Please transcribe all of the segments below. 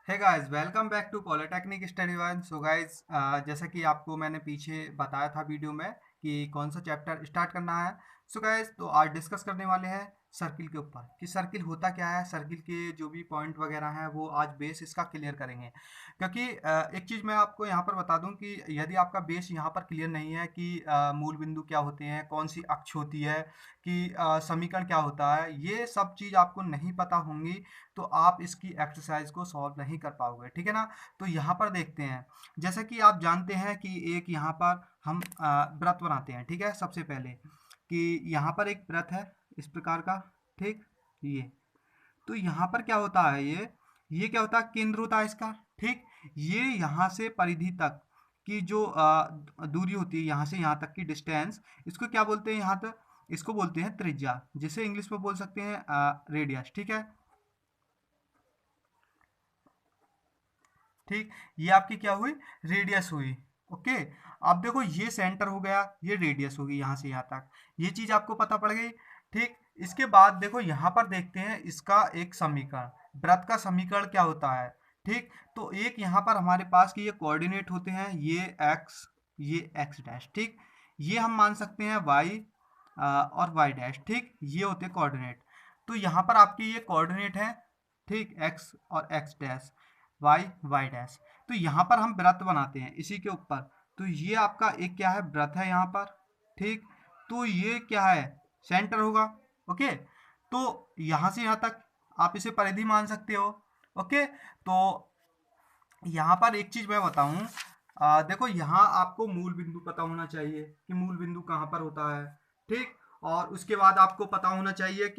Hey guys, welcome back to polytechnic study one. So guys, जैसा कि आपको मैंने पीछे बताया था वीडियो में कि कौन सा चैप्टर स्टार्ट करना है। सो गाइस, तो आज डिस्कस करने वाले हैं सर्किल के ऊपर कि सर्किल होता क्या है। सर्किल के जो भी पॉइंट वगैरह हैं वो आज बेस इसका क्लियर करेंगे, क्योंकि एक चीज़ मैं आपको यहाँ पर बता दूँ कि यदि आपका बेस यहाँ पर क्लियर नहीं है कि मूल बिंदु क्या होते हैं, कौन सी अक्ष होती है, कि समीकरण क्या होता है, ये सब चीज़ आपको नहीं पता होंगी तो आप इसकी एक्सरसाइज को सॉल्व नहीं कर पाओगे। ठीक है ना। तो यहाँ पर देखते हैं, जैसा कि आप जानते हैं कि एक यहाँ पर हम व्रत बनाते हैं। ठीक है, सबसे पहले कि यहाँ पर एक व्रत है इस प्रकार का। ठीक, ये तो यहाँ पर क्या होता है, ये क्या होता है, केंद्र होता है इसका। ठीक, ये यहाँ से परिधि तक की जो दूरी होती है, यहाँ से यहाँ तक की डिस्टेंस, इसको क्या बोलते हैं, यहाँ तक इसको बोलते हैं त्रिज्या, जिसे इंग्लिश में बोल सकते हैं रेडियस। ठीक है। ठीक, ये आपकी क्या हुई, रेडियस हुई। ओके, अब देखो ये सेंटर हो गया, ये रेडियस होगी यहाँ से यहाँ तक, ये चीज आपको पता पड़ गई। ठीक, इसके बाद देखो यहाँ पर देखते हैं इसका एक समीकरण, वृत्त का समीकरण क्या होता है। ठीक, तो एक यहाँ पर हमारे पास कि ये कोऑर्डिनेट होते हैं, ये एक्स डैश। ठीक, ये हम मान सकते हैं वाई और वाई डैश। ठीक, ये होते हैं कोऑर्डिनेट। तो यहाँ पर आपके ये कोऑर्डिनेट है। ठीक, एक्स और x dash, y y dash. तो यहाँ पर हम वृत्त बनाते हैं इसी के ऊपर। तो ये आपका एक क्या है, वृत्त है यहाँ पर। ठीक, तो ये क्या है, सेंटर होगा। ओके, तो यहाँ से यहाँ तक आप इसे परिधि मान सकते हो। ओके, तो यहाँ पर एक चीज मैं बताऊं, देखो यहाँ आपको मूल बिंदु पता होना चाहिए कि मूल बिंदु कहाँ पर होता है। ठीक, और उसके बाद आपको पता होना चाहिए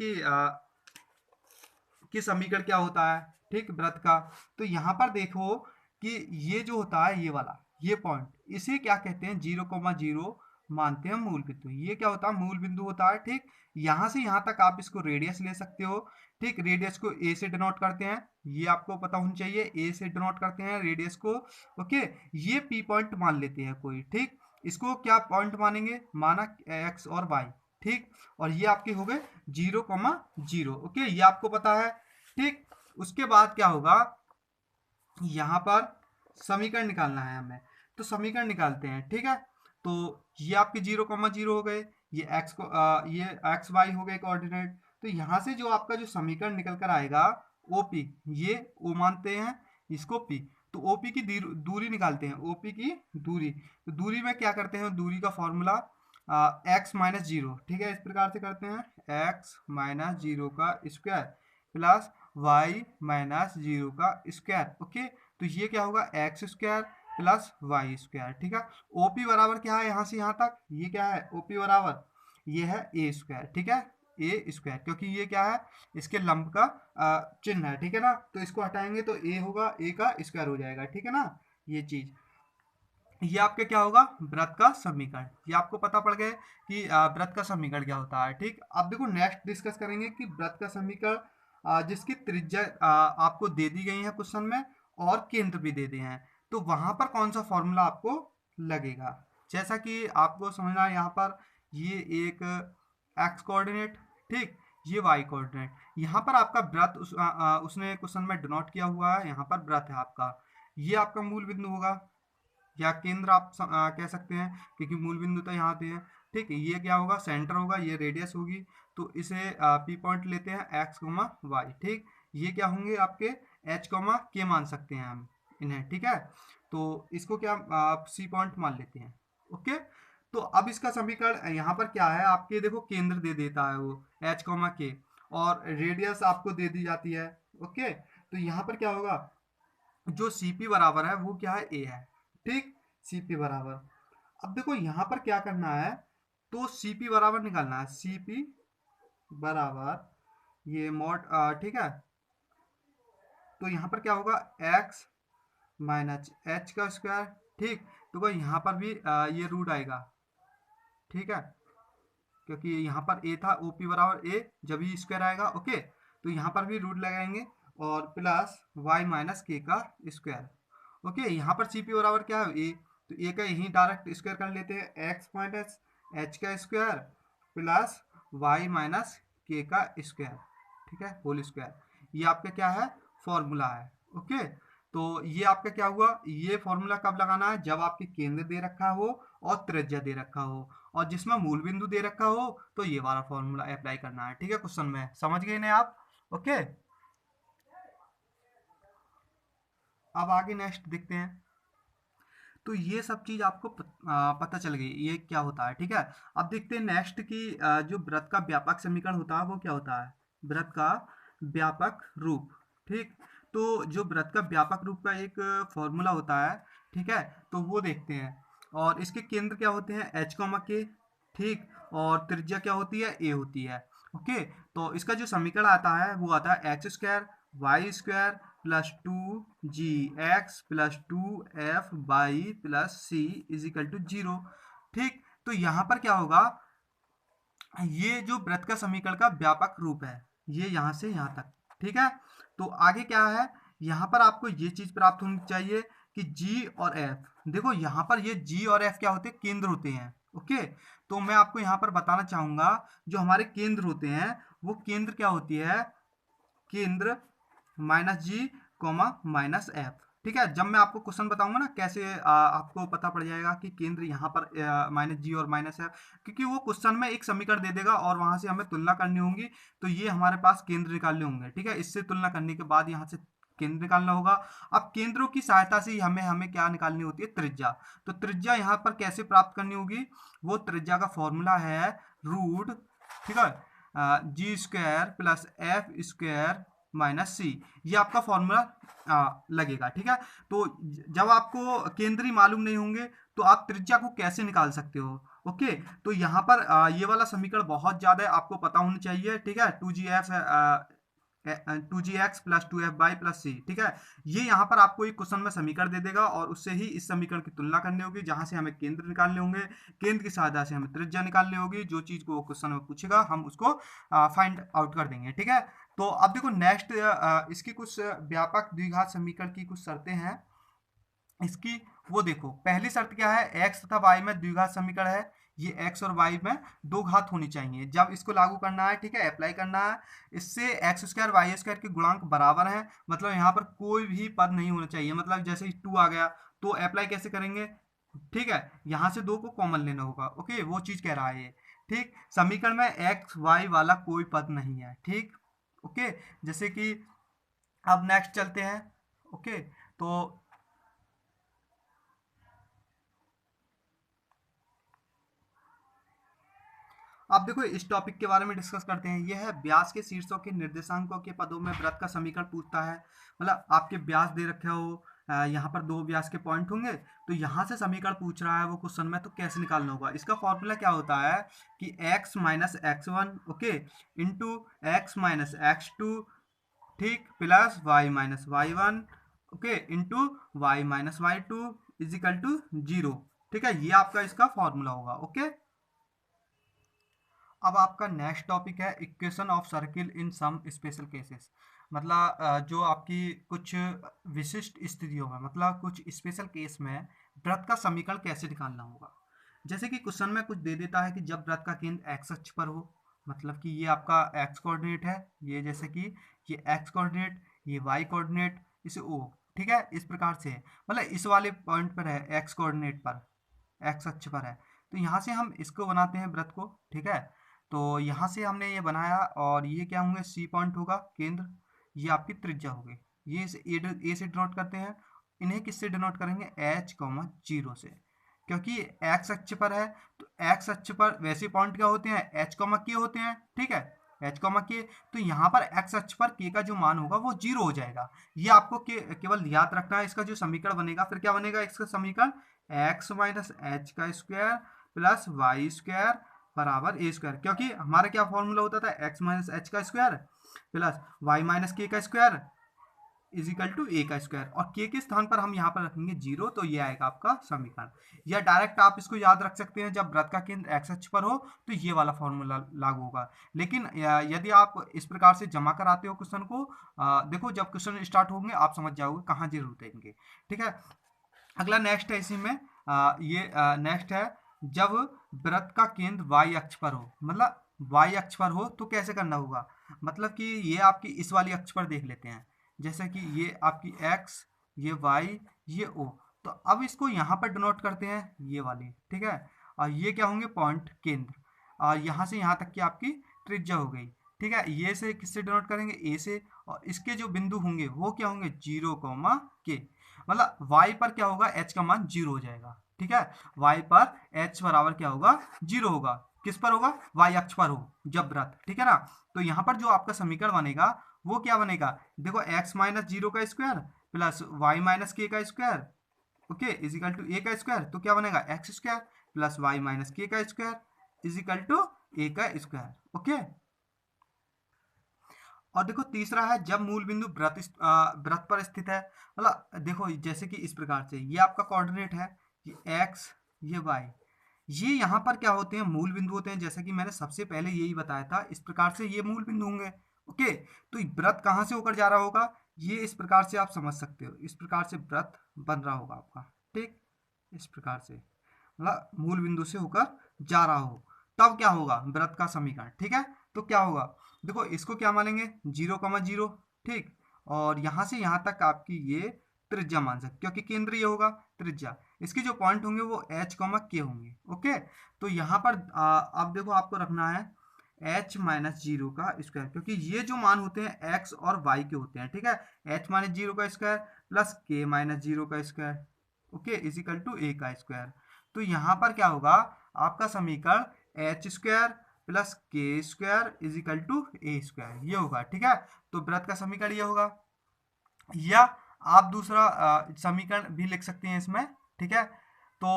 कि समीकरण क्या होता है। ठीक, वृत्त का। तो यहाँ पर देखो कि ये जो होता है, ये वाला ये पॉइंट, इसे क्या कहते हैं, 0,0 मानते हैं मूल बिंदु। ये क्या होता है, मूल बिंदु होता है। ठीक, यहाँ से यहाँ तक आप इसको रेडियस ले सकते हो। ठीक, रेडियस को ए से डिनोट करते हैं, ये आपको पता होना चाहिए, ए से डिनोट करते हैं रेडियस को। ओके, ये पी पॉइंट मान लेते हैं कोई। ठीक, इसको क्या पॉइंट मानेंगे, माना एक्स और वाई। ठीक, और ये आपके हो गए 0,0। ओके, ये आपको पता है। ठीक, उसके बाद क्या होगा, यहाँ पर समीकरण निकालना है हमें, तो समीकरण निकालते हैं। ठीक है, तो ये आपके 0,0 हो गए, ये एक्स को ये एक्स वाई हो गए कोऑर्डिनेट। तो यहाँ से जो आपका जो समीकरण निकल कर आएगा, ओपी, ये ओ मानते हैं इसको पी, तो ओपी की दूरी निकालते हैं, ओपी की दूरी। तो दूरी में क्या करते हैं, दूरी का फॉर्मूला एक्स माइनस जीरो। ठीक है, इस प्रकार से करते हैं, एक्स माइनस जीरो का square plus y minus zero का स्क्वायर। ओके, तो ये क्या होगा, x square plus y square. ठीक है, ओपी बराबर क्या है, यहाँ से यहाँ तक ये क्या है, ओपी बराबर ये है ए स्क्वायर। ठीक है, ए स्क्वायर, क्योंकि ये क्या है, इसके लंब का चिन्ह है। ठीक है ना, तो इसको हटाएंगे तो ए होगा, ए का स्क्वायर हो जाएगा। ठीक है ना, ये चीज, ये आपके क्या होगा, व्रत का समीकरण। ये आपको पता पड़ गया कि व्रत का समीकरण क्या होता है। ठीक, अब देखो नेक्स्ट डिस्कस करेंगे कि व्रत का समीकरण जिसकी त्रिज्या आपको दे दी गई है क्वेश्चन में, और केंद्र भी दे दिए हैं, तो वहां पर कौन सा फॉर्मूला आपको लगेगा। जैसा कि आपको समझना है, यहाँ पर ये एक एक्स कोऑर्डिनेट। ठीक, ये वाई कोऑर्डिनेट, यहाँ पर आपका व्रत उसने क्वेश्चन में डिनोट किया हुआ है, यहाँ पर व्रत है आपका, ये आपका मूल बिंदु होगा या केंद्र आप कह सकते हैं, क्योंकि मूल बिंदु तो यहाँ पे है। ठीक है, ये क्या होगा, सेंटर होगा, ये रेडियस होगी। तो इसे पी पॉइंट लेते हैं, एक्स कोमा वाई। ठीक, ये क्या होंगे आपके एच कोमा के मान सकते हैं हम इन्हें। ठीक है, तो इसको क्या आप सी पॉइंट मान लेते हैं। ओके, तो अब इसका समीकरण यहाँ पर क्या है, आपके देखो केंद्र दे देता है वो एच कोमा के, और रेडियस आपको दे दी जाती है। ओके, तो यहाँ पर क्या होगा, जो सीपी बराबर है वो क्या है, ए है। ठीक, सीपी बराबर, अब देखो यहाँ पर क्या करना है, तो सीपी बराबर निकालना है, सीपी बराबर ये मॉड। ठीक है, तो यहाँ पर क्या होगा, एक्स माइनस एच का स्क्वायर। ठीक, तो भाई यहाँ पर भी ये रूट आएगा। ठीक है, क्योंकि यहाँ पर ए था, ओपी बराबर ए, जब ही स्क्वायर आएगा। ओके, तो यहाँ पर भी रूट लगाएंगे, और प्लस वाई माइनस के का स्क्वायर। ओके, यहाँ पर सी पी बराबर क्या है, ए, तो ए का यही डायरेक्ट स्क्वायर कर लेते हैं, एक्स माइनस एच का square plus y minus k का स्क्वायर। ठीक है, होल स्क्वायर, ये आपका क्या है, फॉर्मूला है। ओके, तो ये आपका क्या हुआ, ये फॉर्मूला कब लगाना है, जब आपके केंद्र दे रखा हो और त्रिज्या दे रखा हो और जिसमें मूल बिंदु दे रखा हो, तो ये वाला फॉर्मूला अप्लाई करना है। ठीक है, क्वेश्चन में समझ गए ना आप। ओके, अब आगे नेक्स्ट देखते हैं। तो ये सब चीज आपको पता चल गई ये क्या होता है। ठीक है, अब देखते हैं नेक्स्ट की जो वृत्त का व्यापक समीकरण होता है वो क्या होता है, वृत्त का व्यापक रूप। ठीक, तो जो वृत्त का व्यापक रूप का एक फॉर्मूला होता है, ठीक है, तो वो देखते हैं। और इसके केंद्र क्या होते हैं, एच कॉमा के। ठीक, और त्रिज्या क्या होती है, ए होती है। ओके, तो इसका जो समीकरण आता है वो आता है x square y square plus 2 gx plus 2f y plus c is equal to 0। ठीक, तो यहाँ पर क्या होगा, ये जो वृत्त का समीकरण का व्यापक रूप है, ये यहाँ से यहाँ तक। ठीक है, तो आगे क्या है, यहाँ पर आपको ये चीज प्राप्त होनी चाहिए कि जी और एफ, देखो यहाँ पर ये जी और एफ क्या होते हैं, केंद्र होते हैं। ओके, तो मैं आपको यहाँ पर बताना चाहूंगा जो हमारे केंद्र होते हैं वो केंद्र क्या होती है, केंद्र माइनस जी कोमा माइनस एफ। ठीक है, जब मैं आपको क्वेश्चन बताऊंगा ना कैसे आपको पता पड़ जाएगा कि केंद्र यहाँ पर माइनस जी और माइनस एफ, क्योंकि वो क्वेश्चन में एक समीकरण दे देगा और वहां से हमें तुलना करनी होगी, तो ये हमारे पास केंद्र निकालने होंगे। ठीक है, इससे तुलना करने के बाद यहाँ से केंद्र निकालना होगा। अब केंद्रों की सहायता से ही हमें हमें क्या निकालनी होती है, त्रिज्या। तो त्रिज्या यहाँ पर कैसे प्राप्त करनी होगी, वो त्रिज्या का फॉर्मूला है रूट, ठीक है, g square plus f square minus c, ये आपका फॉर्मूला लगेगा। ठीक है, तो जब आपको केंद्रीय मालूम नहीं होंगे तो आप त्रिज्या को कैसे निकाल सकते हो। ओके, तो यहाँ पर ये वाला समीकरण बहुत ज्यादा आपको पता होना चाहिए। ठीक है, 2gx प्लस 2f/y प्लस सी। ठीक है, ये यहाँ पर आपको एक क्वेश्चन में समीकरण दे देगा और उससे ही इस समीकरण की तुलना करनी होगी, जहां से हमें केंद्र निकालने होंगे, केंद्र की सहायता से हमें त्रिज्या निकालनी होगी। जो चीज को वो क्वेश्चन में पूछेगा हम उसको फाइंड आउट कर देंगे। ठीक है, तो अब देखो नेक्स्ट इसकी कुछ व्यापक द्विघात समीकरण की कुछ शर्तें हैं इसकी, वो देखो। पहली शर्त क्या है, x तथा y में द्विघात समीकरण है, ये x और y में दो घात होनी चाहिए जब इसको लागू करना है। ठीक है, अप्लाई करना है, इससे एक्स स्क्वायर वाई स्क्वायर के गुणांक बराबर हैं, मतलब यहाँ पर कोई भी पद नहीं होना चाहिए। मतलब जैसे 2 आ गया तो अप्लाई कैसे करेंगे, ठीक है, यहाँ से 2 को कॉमन लेना होगा। ओके, वो चीज कह रहा है ये। ठीक, समीकरण में एक्स वाई वाला कोई पद नहीं है। ठीक, ओके, जैसे कि अब नेक्स्ट चलते हैं। ओके, तो अब देखो इस टॉपिक के बारे में डिस्कस करते हैं। यह है व्यास के शीर्षों के निर्देशांकों के पदों में वृत्त का समीकरण पूछता है। मतलब आपके व्यास दे रखे हो, यहाँ पर 2 व्यास के पॉइंट होंगे, तो यहाँ से समीकरण पूछ रहा है वो क्वेश्चन में, तो कैसे निकालना होगा। इसका फॉर्मूला क्या होता है कि x minus x one, okay, into x minus x two, ठीक, plus y minus y one, okay, into y minus y two is equal to 0। ठीक है, ये आपका इसका फॉर्मूला होगा। ओके, अब आपका नेक्स्ट टॉपिक है equation of circle in some special cases. मतलब जो आपकी कुछ विशिष्ट स्थितियों में, मतलब कुछ स्पेशल केस में वृत्त का समीकरण कैसे निकालना होगा। जैसे कि क्वेश्चन में कुछ दे देता है कि जब वृत्त का केंद्र एक्स अक्ष पर हो, मतलब कि ये आपका एक्स कोऑर्डिनेट है, ये जैसे कि ये एक्स कोऑर्डिनेट, ये वाई कोऑर्डिनेट, इसे ओ, ठीक है, इस प्रकार से है। मतलब इस वाले पॉइंट पर है, एक्स कोऑर्डिनेट पर, एक्स अक्ष पर है, तो यहाँ से हम इसको बनाते हैं वृत्त को। ठीक है, तो यहाँ से हमने ये बनाया और ये क्या होंगे, सी पॉइंट होगा केंद्र, ये आपकी त्रिज्या होगी। ये ए से डिनोट करते हैं, इन्हें किससे डिनोट करेंगे, एच कॉमा 0 से, क्योंकि एक्स अक्ष पर है। तो एक्स अक्ष पर वैसे पॉइंट क्या होते हैं, एच कॉमा के होते हैं। ठीक है, एच कॉमा के, तो यहाँ पर एक्स अक्ष पर के का जो मान होगा वो 0 हो जाएगा। ये आपको केवल याद रखना है। इसका जो समीकरण बनेगा फिर क्या बनेगा, इसका समीकरण एक्स माइनस एच का स्क्वायर प्लस वाई स्क्वायर बराबर ए स्क्वायर, क्योंकि हमारा क्या फॉर्मूला होता था, एक्स माइनस एच का square plus y minus k का square is equal to a का स्क्वायर, और के के स्थान पर हम यहाँ पर रखेंगे 0, तो ये आएगा आपका समीकरण। या डायरेक्ट आप इसको याद रख सकते हैं, जब वृत्त का केंद्र एक्स अक्ष पर हो तो ये वाला फॉर्मूला लागू होगा। लेकिन यदि आप इस प्रकार से जमा कराते हो क्वेश्चन को, देखो जब क्वेश्चन स्टार्ट होंगे आप समझ जाओगे कहाँ जरूरत देंगे। ठीक है, अगला नेक्स्ट है इसी में, ये नेक्स्ट है जब वृत्त का केंद्र वाई अक्ष पर हो। मतलब वाई अक्ष पर हो तो कैसे करना होगा, मतलब कि ये आपकी इस वाली अक्ष पर देख लेते हैं, जैसे कि ये आपकी एक्स, ये y, ये o। तो अब इसको यहाँ पर डिनोट करते हैं ये वाले, ठीक है। और ये क्या होंगे, पॉइंट केंद्र। और यहाँ से यहाँ तक की आपकी त्रिज्या हो गई, ठीक है। ये से किससे डिनोट करेंगे, ए से। और इसके जो बिंदु होंगे वो क्या होंगे, 0, के। मतलब y पर क्या होगा, h का मान 0 हो जाएगा, ठीक है। y पर h बराबर क्या होगा, 0 होगा। किस पर होगा, y अक्ष पर हो जब वृत्त, ठीक है ना। तो यहाँ पर जो आपका समीकरण बनेगा वो क्या बनेगा, देखो x माइनस 0 का square plus y minus k का square, okay, is equal to a का स्क्वायर। तो क्या बनेगा, x square plus y minus k का स्क्वायर इजिकल टू ए का स्क्वायर, ओके। और देखो तीसरा है, जब मूल बिंदु वृत्त पर स्थित है। मतलब देखो जैसे कि इस प्रकार से ये आपका कोऑर्डिनेट है, ये एक्स, ये वाई, ये यहाँ पर क्या होते हैं, मूल बिंदु होते हैं। जैसा कि मैंने सबसे पहले यही बताया था, इस प्रकार से ये मूल बिंदु होंगे, ओके। तो वृत्त कहाँ से होकर जा रहा होगा, ये इस प्रकार से आप समझ सकते हो, इस प्रकार से वृत्त बन रहा होगा आपका, ठीक। इस प्रकार से मतलब मूल बिंदु से होकर जा रहा हो, तब क्या होगा, वृत्त का समीकरण, ठीक है। तो क्या होगा, देखो इसको क्या मानेंगे, 0, 0, ठीक। और यहाँ से यहाँ तक आपकी ये त्रिज्या मान सकते, क्योंकि केंद्र ये होगा त्रिज्या। इसके जो पॉइंट होंगे वो h, k होंगे, ओके। तो यहाँ पर अब देखो आपको रखना है h माइनस 0 का स्क्वायर, क्योंकि ये जो मान होते हैं x और y के होते हैं, ठीक है। h माइनस 0 का स्क्वायर प्लस k माइनस 0 का square, okay, is equal to a का स्क्वायर। तो यहाँ पर क्या होगा, आपका समीकरण h square plus k square is equal to a square, ये होगा, ठीक है। तो वृत्त का समीकरण ये होगा। या आप दूसरा समीकरण भी लिख सकते हैं इसमें, ठीक है। तो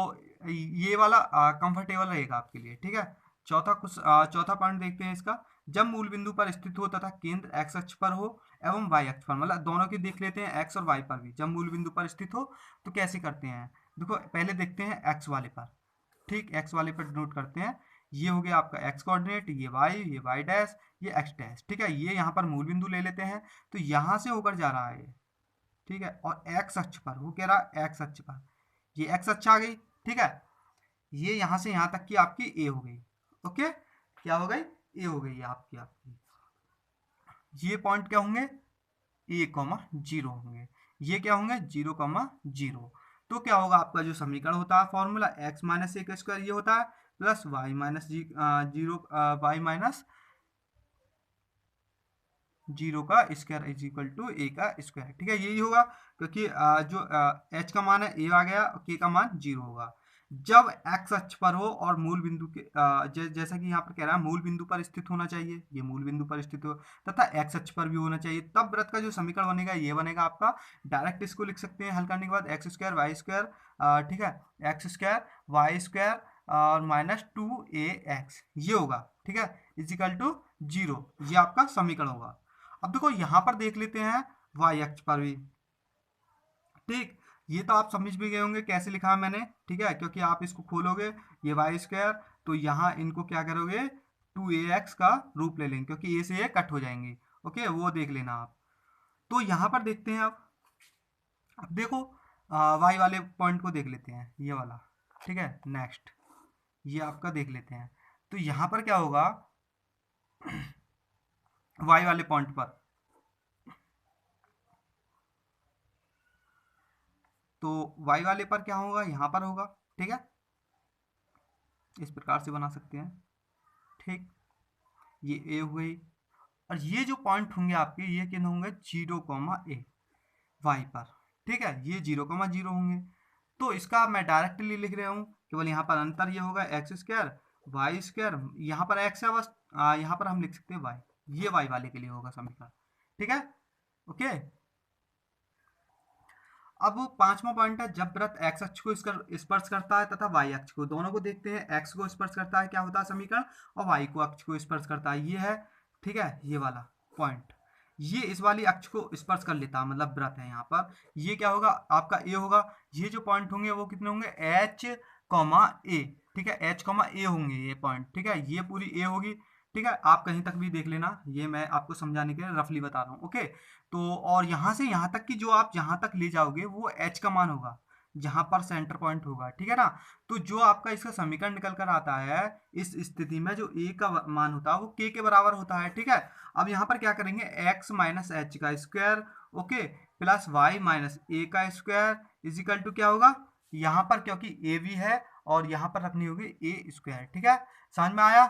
ये वाला कंफर्टेबल रहेगा आपके लिए, ठीक है। चौथा पॉइंट देखते हैं इसका, जब मूल बिंदु पर स्थित हो तथा केंद्र एक्स अक्ष पर हो एवं वाई अक्ष पर, मतलब दोनों की देख लेते हैं, एक्स और वाई पर भी जब मूल बिंदु पर स्थित हो तो कैसे करते हैं। देखो पहले देखते हैं एक्स वाले पर, ठीक, एक्स वाले पर नोट करते हैं। ये हो गया आपका एक्स कोऑर्डिनेट, ये वाई डैश, ये एक्स डैश, ठीक है। ये यहाँ पर मूल बिंदु ले लेते हैं, तो यहाँ से होकर जा रहा है, ठीक है। और एक्स अक्ष पर वो कह रहा है, एक्स अक्ष पर ये एक्स अक्ष आ गई, ठीक है। ये यहाँ से यहाँ तक की आपकी ए हो गई, ओके। क्या हो गई, ए हो गई आपकी आपकी ये पॉइंट क्या होंगे, ए, 0 होंगे। ये क्या होंगे, 0, 0। तो क्या होगा आपका जो समीकरण होता है, फॉर्मूला एक्स माइनस ए का स्क्वायर ये होता है प्लस वाई माइनस 0 का square is equal to a का स्क्वायर, ठीक है। यही होगा, क्योंकि जो एच का मान है ए आ गया, के का मान 0 होगा। जब एक्स अक्ष पर हो और मूल बिंदु के जैसा कि यहाँ पर कह रहा है मूल बिंदु पर स्थित होना चाहिए, ये मूल बिंदु पर स्थित हो तथा एक्स अक्ष पर भी होना चाहिए, तब वृत्त का जो समीकरण बनेगा ये बनेगा आपका। डायरेक्ट इसको लिख सकते हैं हल करने के बाद, एक्स स्क्वायर वाई स्क्वायर, ठीक है, एक्स स्क्वायर वाई स्क्वायर और माइनस 2ax ये होगा, ठीक है, इजिकल टू 0। ये आपका समीकरण होगा। अब देखो यहाँ पर देख लेते हैं वाई अक्ष पर भी, ठीक। ये तो आप समझ भी गए होंगे कैसे लिखा है मैंने, ठीक है, क्योंकि आप इसको खोलोगे ये वाई स्क्वायर, तो यहाँ इनको क्या करोगे, 2ax का रूप ले लेंगे, क्योंकि ए से ये कट हो जाएंगे, ओके, वो देख लेना आप। तो यहाँ पर देखते हैं अब देखो वाई वाले पॉइंट को देख लेते हैं, ये वाला, ठीक है। नेक्स्ट ये आपका देख लेते हैं, तो यहाँ पर क्या होगा, वाई वाले पॉइंट पर, तो वाई वाले पर क्या होगा, यहाँ पर होगा, ठीक है। इस प्रकार से बना सकते हैं, ठीक। ये ए हो गई, और ये जो पॉइंट होंगे आपके ये किन होंगे, 0, वाई पर, ठीक है। ये 0, होंगे। तो इसका मैं डायरेक्टली लिख रहा हूँ, केवल यहाँ पर अंतर ये होगा एक्स स्क्वायर वाई स्क्वायर, यहाँ पर एक्स है बस, यहाँ पर हम लिख सकते हैं वाई, ये वाई वाले के लिए होगा समीकरण, ठीक है, ओके। अब पांचवा पॉइंट है, जब वृत्त एक्स अक्ष को स्पर्श करता है तथा वाई अक्ष को, दोनों को देखते हैं, एक्स को स्पर्श करता है क्या होता है समीकरण, और वाई को अक्ष को स्पर्श करता है, ये है, ठीक है। ये वाला पॉइंट ये इस वाली अक्ष को स्पर्श कर लेता है, मतलब वृत्त है यहाँ पर, ये क्या होगा आपका ए होगा। ये जो पॉइंट होंगे वो कितने होंगे, एच, ए, ठीक है, एच, ए होंगे ये पॉइंट, ठीक है। ये पूरी ए होगी, ठीक है। आप कहीं तक भी देख लेना, ये मैं आपको समझाने के लिए रफली बता रहा हूँ, ओके। तो और यहाँ से यहाँ तक की जो आप जहाँ तक ले जाओगे वो एच का मान होगा, जहाँ पर सेंटर पॉइंट होगा, ठीक है ना। तो जो आपका इसका समीकरण निकल कर आता है, इस स्थिति में जो ए का मान होता है वो के बराबर होता है, ठीक है। अब यहाँ पर क्या करेंगे, एक्स माइनस एच का square, okay, plus y minus a का स्क्वायर इजिकल टू क्या होगा, यहाँ पर क्योंकि ए भी है और यहाँ पर रखनी होगी ए स्क्वायर। ठीक है, समझ में आया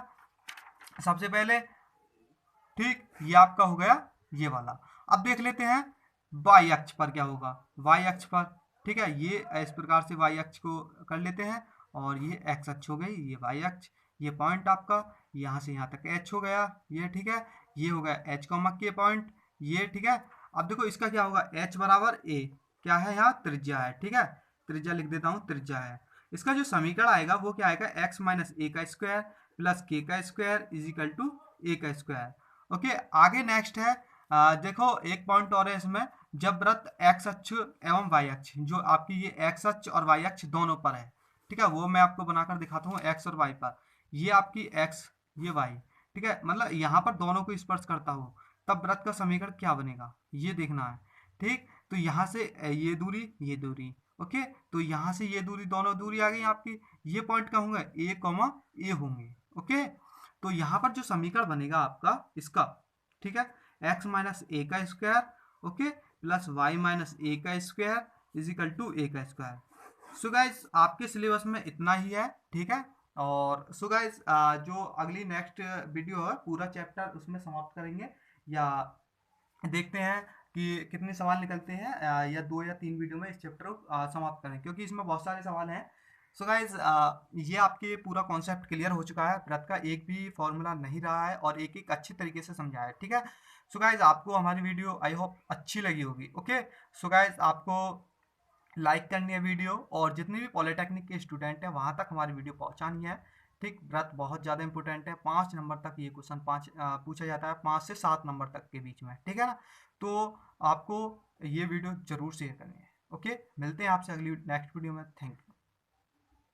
सबसे पहले। ठीक, ये आपका हो गया ये वाला। अब देख लेते हैं वाई अक्ष पर क्या होगा, वाई अक्ष पर। ठीक है, ये इस प्रकार से वाई अक्ष को कर लेते हैं और ये एक्स अक्ष हो गई, ये वाई अक्ष, ये पॉइंट आपका यहाँ से यहाँ तक एच हो गया ये। ठीक है, ये हो गया एच कॉमा के पॉइंट ये। ठीक है, अब देखो इसका क्या होगा, एच बराबर ए क्या है, यहाँ त्रिज्या है। ठीक है, त्रिज्या लिख देता हूँ, त्रिज्या है। इसका जो समीकरण आएगा वो क्या आएगा, एक्स माइनस ए का स्क्वायर प्लस के का स्क्वायर इजिकल टू ए का स्क्वायर। ओके, आगे नेक्स्ट है देखो एक पॉइंट और है इसमें, जब वृत्त एक्स अक्ष एवं वाई अक्ष, जो आपकी ये एक्स अक्ष और वाई अक्ष दोनों पर है, ठीक है, वो मैं आपको बनाकर दिखाता हूँ एक्स और वाई पर। ये आपकी एक्स, ये वाई, ठीक है, मतलब यहाँ पर दोनों को स्पर्श करता हो, तब वृत्त का समीकरण क्या बनेगा ये देखना है। ठीक, तो यहाँ से ये दूरी, ये दूरी, ओके, तो यहाँ से ये दूरी, दोनों दूरी आ गई आपकी, ये पॉइंट क्या होंगे, ए कॉमा ए होंगे। ओके, तो यहाँ पर जो समीकरण बनेगा आपका इसका, ठीक है, एक्स माइनस ए का square okay plus y minus a का स्क्वायर इजिकल टू ए का स्क्वायर। सो गाइज आपके सिलेबस में इतना ही है। ठीक है, और सो गाइज जो अगली नेक्स्ट वीडियो है पूरा चैप्टर उसमें समाप्त करेंगे, या देखते हैं कि कितने सवाल निकलते हैं, या 2 या 3 वीडियो में इस चैप्टर को समाप्त करें, क्योंकि इसमें बहुत सारे सवाल हैं। सो गाइज ये आपके पूरा कॉन्सेप्ट क्लियर हो चुका है, वृत्त का एक भी फॉर्मूला नहीं रहा है और एक एक अच्छी तरीके से समझाया है। ठीक है, सो गाइज आपको हमारी वीडियो आई होप अच्छी लगी होगी। ओके, सो गाइज आपको लाइक करनी है वीडियो, और जितने भी पॉलिटेक्निक के स्टूडेंट हैं वहाँ तक हमारी वीडियो पहुँचानी है। ठीक, व्रत बहुत ज़्यादा इंपॉर्टेंट है, 5 नंबर तक ये क्वेश्चन पूछा जाता है, 5 से 7 नंबर तक के बीच में। ठीक है ना, तो आपको ये वीडियो जरूर शेयर करनी है। ओके, मिलते हैं आपसे अगली नेक्स्ट वीडियो में। Thank you.